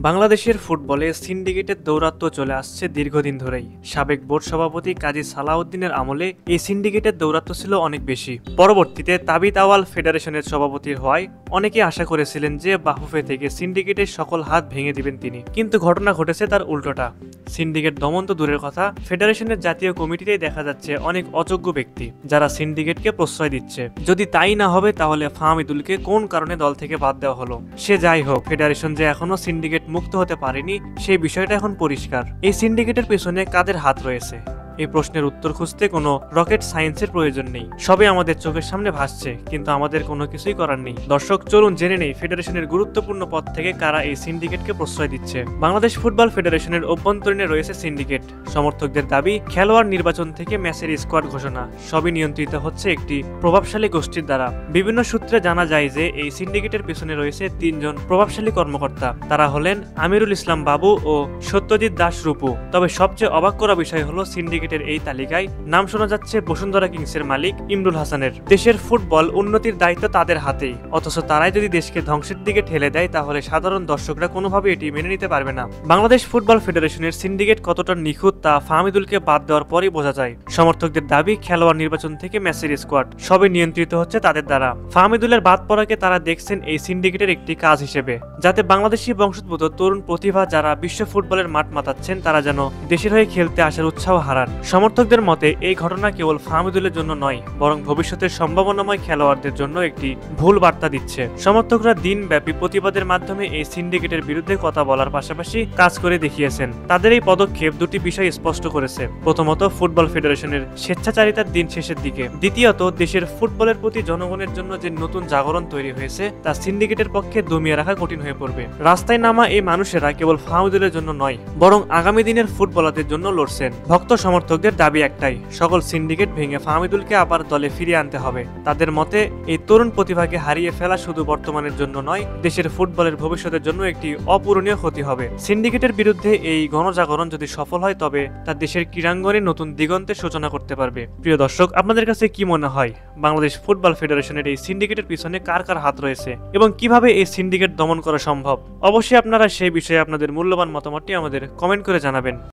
বাংলাদেশের ফুটবলে সিন্ডিকেটের দৌরাত্ম্য চলে আসছে দীর্ঘদিন ধরেই। সাবেক বোর্ড সভাপতি কাজী সালাউদ্দিনের আমলে এই সিন্ডিকেটের দৌরাত্ম্য ছিল অনেক বেশি। পরবর্তীতে তাবিত আওয়াল ফেডারেশনের সভাপতি হওয়ায় অনেকে আশা করেছিলেন যে বাফুফে থেকে সিন্ডিকেটের সকল হাত ভেঙে দিবেন তিনি, কিন্তু ঘটনা ঘটেছে তার উল্টোটা। সিন্ডিকেট দমন তো দূরের কথা, ফেডারেশনের জাতীয় কমিটিতেই দেখা যাচ্ছে অনেক অযোগ্য ব্যক্তি যারা সিন্ডিকেটকে প্রশ্রয় দিচ্ছে। যদি তাই না হবে তাহলে ফাহমিদুলকে কোন কারণে দল থেকে বাদ দেওয়া হলো? সে যাই হোক, ফেডারেশন যে এখনো সিন্ডিকেট মুক্ত হতে পারেনি সেই বিষয়টা এখন পরিষ্কার। এই সিন্ডিকেটের পেছনে কাদের হাত রয়েছে? এই প্রশ্নের উত্তর খুঁজতে কোনো রকেট সায়েন্সের প্রয়োজন নেই, সবই আমাদের চোখের সামনে ভাসছে, কিন্তু আমাদের কোনো কিছুই করার নেই। দর্শক, চলুন জেনে নেই ফেডারেশনের গুরুত্বপূর্ণ পদ থেকে কারা এই সিন্ডিকেটকে প্রশ্রয় দিচ্ছে। বাংলাদেশ ফুটবল ফেডারেশনের অভ্যন্তরীণে রয়েছে সিন্ডিকেট। সমর্থকদের দাবি, খেলোয়াড় নির্বাচন থেকে ম্যাচের স্কোয়াড ঘোষণা সবই নিয়ন্ত্রিত হচ্ছে একটি প্রভাবশালী গোষ্ঠীর দ্বারা। বিভিন্ন সূত্রে জানা যায় যে এই সিন্ডিকেটের পেছনে রয়েছে তিনজন প্রভাবশালী কর্মকর্তা। তারা হলেন আমিরুল ইসলাম বাবু ও সত্যজিৎ দাস রূপু। তবে সবচেয়ে অবাক করা বিষয় হলো সিন্ডিকেট এই তালিকায় নাম শোনা যাচ্ছে বসুন্ধরা কিংসের মালিক ইমরুল হাসানের। দেশের ফুটবল উন্নতির দায়িত্ব তাদের হাতেই, অথচ তারাই যদি দেশকে ধ্বংসের দিকে ঠেলে দেয় তাহলে সাধারণ দর্শকরা কোনোভাবে এটি মেনে নিতে পারবে না। বাংলাদেশ ফুটবল ফেডারেশনের সিন্ডিকেট কতটা নিখুঁত তা ফাহমিদুলকে বাদ দেওয়ার পরই বোঝা যায়। সমর্থকদের দাবি, খেলোয়াড় নির্বাচন থেকে ম্যাচের স্কোয়াড সবই নিয়ন্ত্রিত হচ্ছে তাদের দ্বারা। ফাহমিদুলের বাদ পড়াকে তারা দেখছেন এই সিন্ডিকেটের একটি কাজ হিসেবে, যাতে বাংলাদেশি বংশোদ্ভূত তরুণ প্রতিভা যারা বিশ্ব ফুটবলের মাঠ মাতাচ্ছেন তারা যেন দেশের হয়ে খেলতে আসার উৎসাহ হারান। সমর্থকদের মতে এই ঘটনা কেবল ফাহমিদুলের জন্য নয়, বরং ভবিষ্যতের সম্ভাবনাময় খেলোয়াড়দের জন্য একটি ভুল বার্তা দিচ্ছে। সমর্থকরা দিনব্যাপী প্রতিবাদের মাধ্যমে এই সিন্ডিকেটের বিরুদ্ধে কথা বলার পাশাপাশি কাজ করে দেখিয়েছেন। তাদের এই পদক্ষেপ দুটি বিষয় স্পষ্ট করেছে। প্রথমত, ফুটবল ফেডারেশনের স্বেচ্ছাচারিতার দিন শেষের দিকে। দ্বিতীয়ত, দেশের ফুটবলের প্রতি জনগণের জন্য যে নতুন জাগরণ তৈরি হয়েছে তা সিন্ডিকেটের পক্ষে দমিয়ে রাখা কঠিন হয়ে পড়বে। রাস্তায় নামা এই মানুষেরা কেবল ফাহমিদুলের জন্য নয়, বরং আগামী দিনের ফুটবলারদের জন্য লড়ছেন। ভক্ত সমর্থকদের দাবি একটাই, সকল সিন্ডিকেট ভেঙে ফাহমিদুলকে আবার দলে ফিরিয়ে আনতে হবে। তাদের মতে এই তরুণ প্রতিভাকে হারিয়ে ফেলা শুধু বর্তমানের জন্য নয়, দেশের ফুটবলের ভবিষ্যতের জন্য একটি অপূরণীয় ক্ষতি হবে। সিন্ডিকেটের বিরুদ্ধে এই গণজাগরণ যদি সফল হয় তবে তা দেশের ক্রীড়াঙ্গনে নতুন দিগন্তের সূচনা করতে পারবে। প্রিয় দর্শক, আপনাদের কাছে কি মনে হয় বাংলাদেশ ফুটবল ফেডারেশনের এই সিন্ডিকেটের পিছনে কার কার হাত রয়েছে এবং কিভাবে এই সিন্ডিকেট দমন করা সম্ভব? অবশ্যই আপনারা সেই বিষয়ে আপনাদের মূল্যবান মতামতটি আমাদের কমেন্ট করে জানাবেন।